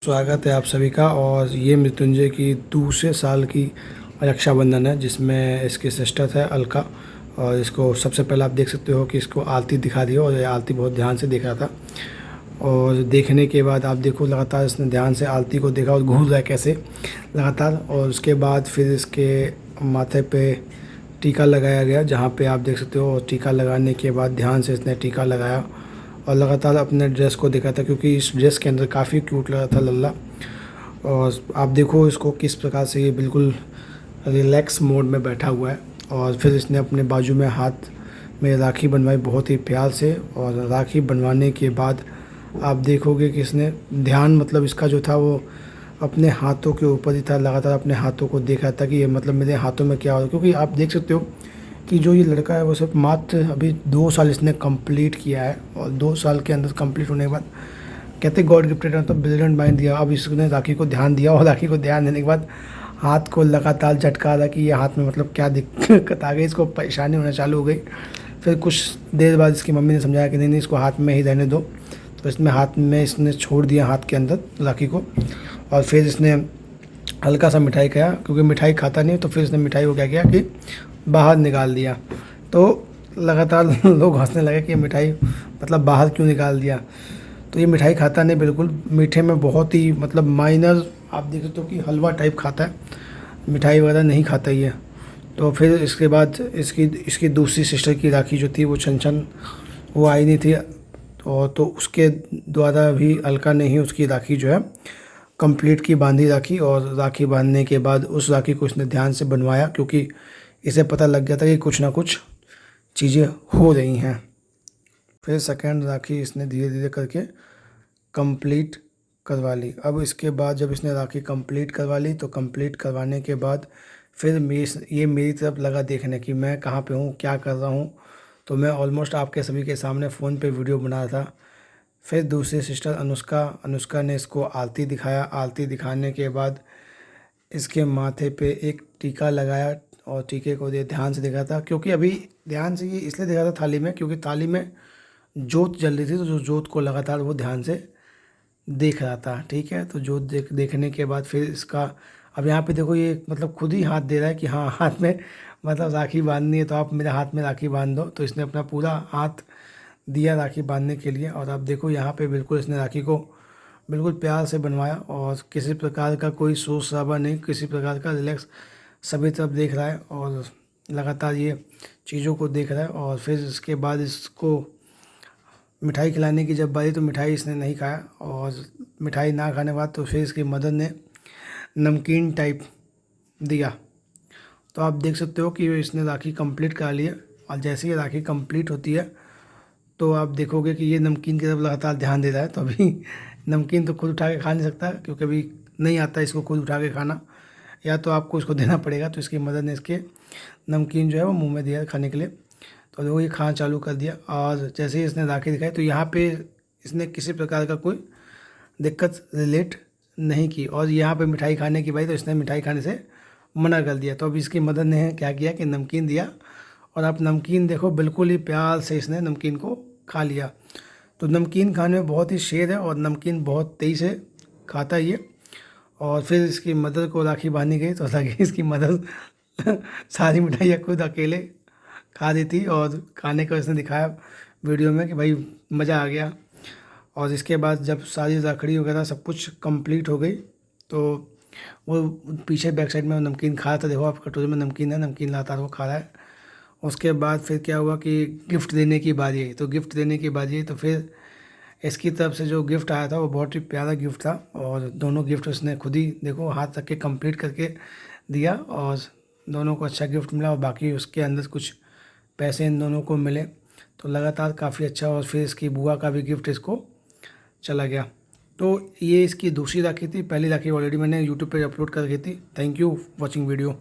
स्वागत है आप सभी का। और ये मृत्युंजय की दूसरे साल की रक्षाबंधन है जिसमें इसकी सिस्टर है अलका। और इसको सबसे पहले आप देख सकते हो कि इसको आरती दिखा दी और ये आरती बहुत ध्यान से देख रहा था। और देखने के बाद आप देखो लगातार इसने ध्यान से आरती को देखा और घूर रहा है कैसे लगातार। और उसके बाद फिर इसके माथे पे टीका लगाया गया, जहाँ पे आप देख सकते हो। टीका लगाने के बाद ध्यान से इसने टीका लगाया और लगातार अपने ड्रेस को देखा था, क्योंकि इस ड्रेस के अंदर काफ़ी क्यूट लगा था लल्ला। और आप देखो इसको किस प्रकार से ये बिल्कुल रिलैक्स मोड में बैठा हुआ है। और फिर इसने अपने बाजू में हाथ में राखी बनवाई बहुत ही प्यार से। और राखी बनवाने के बाद आप देखोगे कि इसने ध्यान मतलब इसका जो था वो अपने हाथों के ऊपर ही था। लगातार अपने हाथों को देख रहा था कि ये मतलब मेरे हाथों में क्या हो रहा है, क्योंकि आप देख सकते हो कि जो ये लड़का है वो सिर्फ मात्र अभी 2 साल इसने कंप्लीट किया है। और 2 साल के अंदर कंप्लीट होने के बाद कहते गॉड गिफ्टेड मतलब ब्रिलियंट माइंड दिया। अब इसने राखी को ध्यान दिया और राखी को ध्यान देने के बाद हाथ को लगातार झटका रहा कि ये हाथ में मतलब क्या दिक्कत आ गई, इसको परेशानी होना चालू हो गई। फिर कुछ देर बाद इसकी मम्मी ने समझाया कि नहीं नहीं इसको हाथ में ही रहने दो। तो इसमें हाथ में इसने छोड़ दिया हाथ के अंदर राखी को। और फिर इसने हल्का सा मिठाई खाया, क्योंकि मिठाई खाता नहीं। तो फिर इसने मिठाई को क्या किया कि बाहर निकाल दिया। तो लगातार लोग हंसने लगे कि ये मिठाई मतलब बाहर क्यों निकाल दिया। तो ये मिठाई खाता नहीं बिल्कुल, मीठे में बहुत ही मतलब माइनर आप देख सकते हो कि हलवा टाइप खाता है, मिठाई वगैरह नहीं खाता ये। तो फिर इसके बाद इसकी दूसरी सिस्टर की राखी जो थी वो छन वो आई नहीं थी। तो उसके द्वारा भी अलका ने ही उसकी राखी जो है कंप्लीट की, बांधी राखी। और राखी बांधने के बाद उस राखी को इसने ध्यान से बनवाया, क्योंकि इसे पता लग गया था कि कुछ ना कुछ चीज़ें हो रही हैं। फिर सेकेंड राखी इसने धीरे धीरे करके कंप्लीट करवा ली। अब इसके बाद जब इसने राखी कंप्लीट करवा ली तो कंप्लीट करवाने के बाद फिर ये मेरी तरफ लगा देखने कि मैं कहाँ पे हूँ, क्या कर रहा हूँ। तो मैं ऑलमोस्ट आपके सभी के सामने फ़ोन पे वीडियो बना रहा था। फिर दूसरी सिस्टर अनुष्का ने इसको आरती दिखाया। आरती दिखाने के बाद इसके माथे पे एक टीका लगाया और टीके को ध्यान से देखा था, क्योंकि अभी ध्यान से ये इसलिए देखा था थाली में, क्योंकि थाली में जोत जल रही थी। तो जो जोत को लगातार वो ध्यान से देख रहा था। ठीक है, तो जोत देखने के बाद फिर इसका अब यहाँ पे देखो ये मतलब खुद ही हाथ दे रहा है कि हाँ हाथ में मतलब राखी बांधनी है तो आप मेरे हाथ में राखी बांध दो। तो इसने अपना पूरा हाथ दिया राखी बांधने के लिए। और आप देखो यहाँ पे बिल्कुल इसने राखी को बिल्कुल प्यार से बनवाया और किसी प्रकार का कोई शोर शराबा नहीं, किसी प्रकार का रिलैक्स सभी तरफ देख रहा है और लगातार ये चीज़ों को देख रहा है। और फिर इसके बाद इसको मिठाई खिलाने की जब बारी तो मिठाई इसने नहीं खाया। और मिठाई ना खाने के बाद तो फिर इसकी मदर ने नमकीन टाइप दिया। तो आप देख सकते हो कि इसने राखी कंप्लीट करा ली है। और जैसे ही राखी कंप्लीट होती है तो आप देखोगे कि ये नमकीन की तरफ लगातार ध्यान दे रहा है। तो अभी नमकीन तो खुद उठा के खा नहीं सकता, क्योंकि अभी नहीं आता इसको खुद उठा के खाना, या तो आपको इसको देना पड़ेगा। तो इसकी मदर ने इसके नमकीन जो है वो मुंह में दिया खाने के लिए। तो देखो ये खाना चालू कर दिया। और जैसे ही इसने राखी दिखाई तो यहाँ पे इसने किसी प्रकार का कोई दिक्कत रिलेट नहीं की। और यहाँ पे मिठाई खाने की बाई तो इसने मिठाई खाने से मना कर दिया। तो अब इसकी मदर ने क्या किया कि नमकीन दिया। और आप नमकीन देखो बिल्कुल ही प्यार से इसने नमकीन को खा लिया। तो नमकीन खाने में बहुत ही शेर है और नमकीन बहुत तेज़ी से खाता है ये। और फिर इसकी मदर को राखी बांधी गई तो लगी इसकी मदर सारी मिठाइयाँ खुद अकेले खा दी थी। और खाने को इसने दिखाया वीडियो में कि भाई मज़ा आ गया। और इसके बाद जब सारी राखड़ी वगैरह सब कुछ कंप्लीट हो गई तो वो पीछे बैक साइड में वो नमकीन खा रहा था। देखो आप कटोरी में नमकीन है, नमकीन लाता वो खा रहा है। उसके बाद फिर क्या हुआ कि गिफ्ट देने की बारी आई। तो गिफ्ट देने की बारी आई तो फिर इसकी तरफ से जो गिफ्ट आया था वो बहुत ही प्यारा गिफ्ट था। और दोनों गिफ्ट उसने खुद ही देखो हाथ रख के कंप्लीट करके दिया। और दोनों को अच्छा गिफ्ट मिला और बाकी उसके अंदर कुछ पैसे इन दोनों को मिले। तो लगातार काफ़ी अच्छा। और फिर इसकी बुआ का भी गिफ्ट इसको चला गया। तो ये इसकी दूसरी राखी थी। पहली राखी ऑलरेडी मैंने यूट्यूब पे अपलोड कर रखी थी। Thank you watching video.